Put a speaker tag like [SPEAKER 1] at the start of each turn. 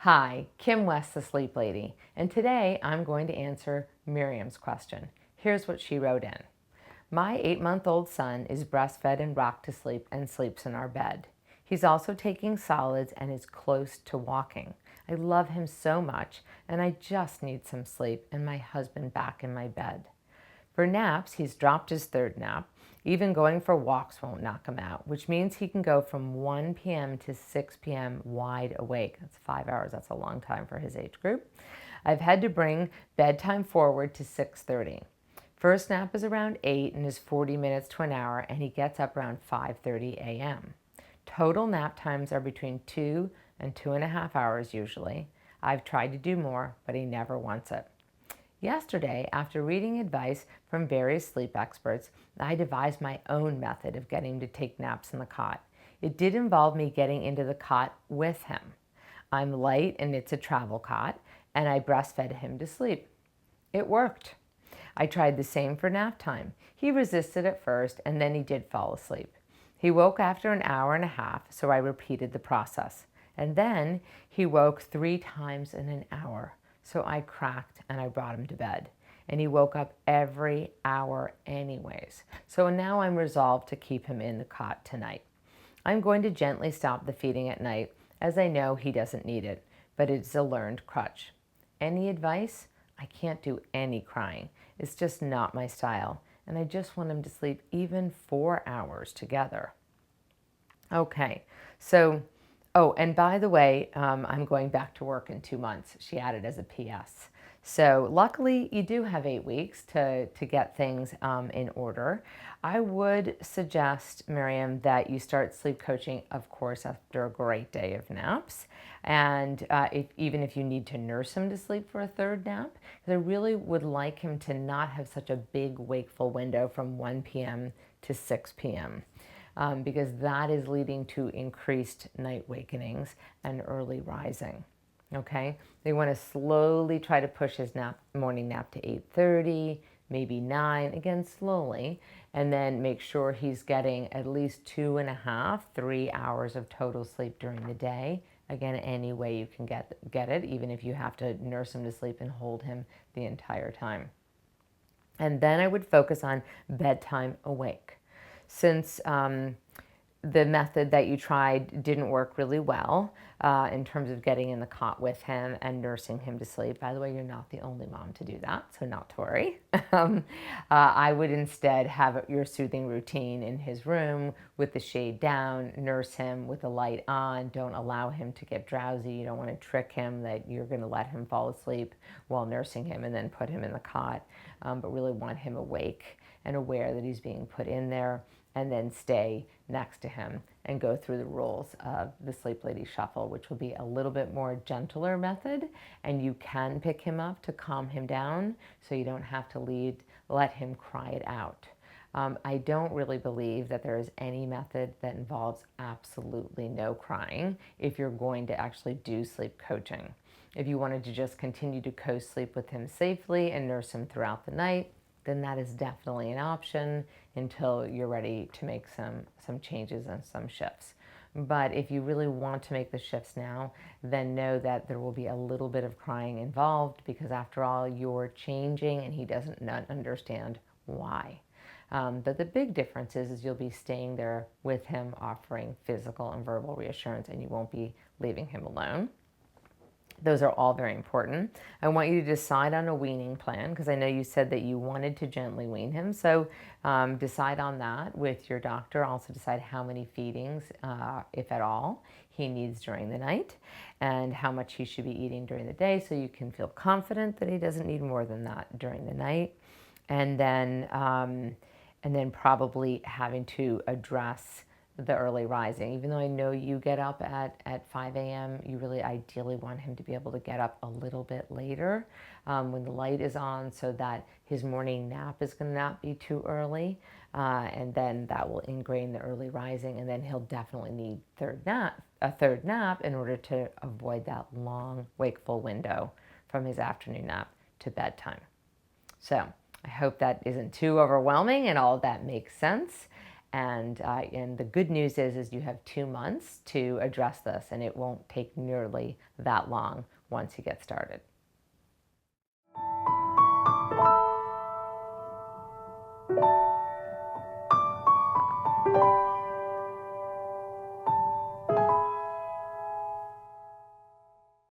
[SPEAKER 1] Hi, Kim West, the Sleep Lady, and today I'm going to answer Miriam's question. Here's what she wrote in. My 8-month-old son is breastfed and rocked to sleep and sleeps in our bed. He's also taking solids and is close to walking. I love him so much and I just need some sleep and my husband back in my bed. For naps, he's dropped his third nap. Even going for walks won't knock him out, which means he can go from 1 p.m. to 6 p.m. wide awake. That's 5 hours. That's a long time for his age group. I've had to bring bedtime forward to 6:30. First nap is around 8 and is 40 minutes to an hour, and he gets up around 5:30 a.m. Total nap times are between 2 and 2.5 hours usually. I've tried to do more, but he never wants it. Yesterday, after reading advice from various sleep experts, I devised my own method of getting him to take naps in the cot. It did involve me getting into the cot with him. I'm light and it's a travel cot, and I breastfed him to sleep. It worked. I tried the same for nap time. He resisted at first, and then he did fall asleep. He woke after an hour and a half, so I repeated the process. And then he woke 3 times in an hour. So I cracked and I brought him to bed. And he woke up every hour anyways. So now I'm resolved to keep him in the cot tonight. I'm going to gently stop the feeding at night as I know he doesn't need it, but it's a learned crutch. Any advice? I can't do any crying. It's just not my style. And I just want him to sleep even 4 hours together. Okay, so, oh, and by the way, I'm going back to work in 2 months. She added as a PS. So luckily, you do have 8 weeks to get things in order. I would suggest, Miriam, that you start sleep coaching, of course, after a great day of naps. And even if you need to nurse him to sleep for a third nap, because I really would like him to not have such a big wakeful window from 1 p.m. to 6 p.m. Because that is leading to increased night wakenings and early rising. Okay, they want to slowly try to push his morning nap to 8:30, maybe 9, again slowly, and then make sure he's getting at least 2.5, 3 hours of total sleep during the day. Again, any way you can get it, even if you have to nurse him to sleep and hold him the entire time. And then I would focus on bedtime awake. Since the method that you tried didn't work really well in terms of getting in the cot with him and nursing him to sleep. By the way, you're not the only mom to do that, so not to worry. I would instead have your soothing routine in his room with the shade down, nurse him with the light on. Don't allow him to get drowsy. You don't want to trick him that you're going to let him fall asleep while nursing him and then put him in the cot, but really want him awake and aware that he's being put in there, and then stay next to him and go through the rules of the Sleep Lady Shuffle, which will be a little bit more gentler method, and you can pick him up to calm him down so you don't have to let him cry it out. I don't really believe that there is any method that involves absolutely no crying if you're going to actually do sleep coaching. If you wanted to just continue to co-sleep with him safely and nurse him throughout the night, then that is definitely an option until you're ready to make some changes and some shifts. But if you really want to make the shifts now, then know that there will be a little bit of crying involved, because after all, you're changing and he doesn't understand why. But the big difference is you'll be staying there with him, offering physical and verbal reassurance, and you won't be leaving him alone. Those are all very important. I want you to decide on a weaning plan, because I know you said that you wanted to gently wean him. So decide on that with your doctor. Also decide how many feedings, if at all, he needs during the night, and how much he should be eating during the day, so you can feel confident that he doesn't need more than that during the night. And then probably having to address the early rising. Even though I know you get up at 5 a.m., you really ideally want him to be able to get up a little bit later when the light is on, so that his morning nap is going to not be too early. And then that will ingrain the early rising, and then he'll definitely need a third nap in order to avoid that long wakeful window from his afternoon nap to bedtime. So I hope that isn't too overwhelming and all of that makes sense. And the good news is you have 2 months to address this, and it won't take nearly that long once you get started.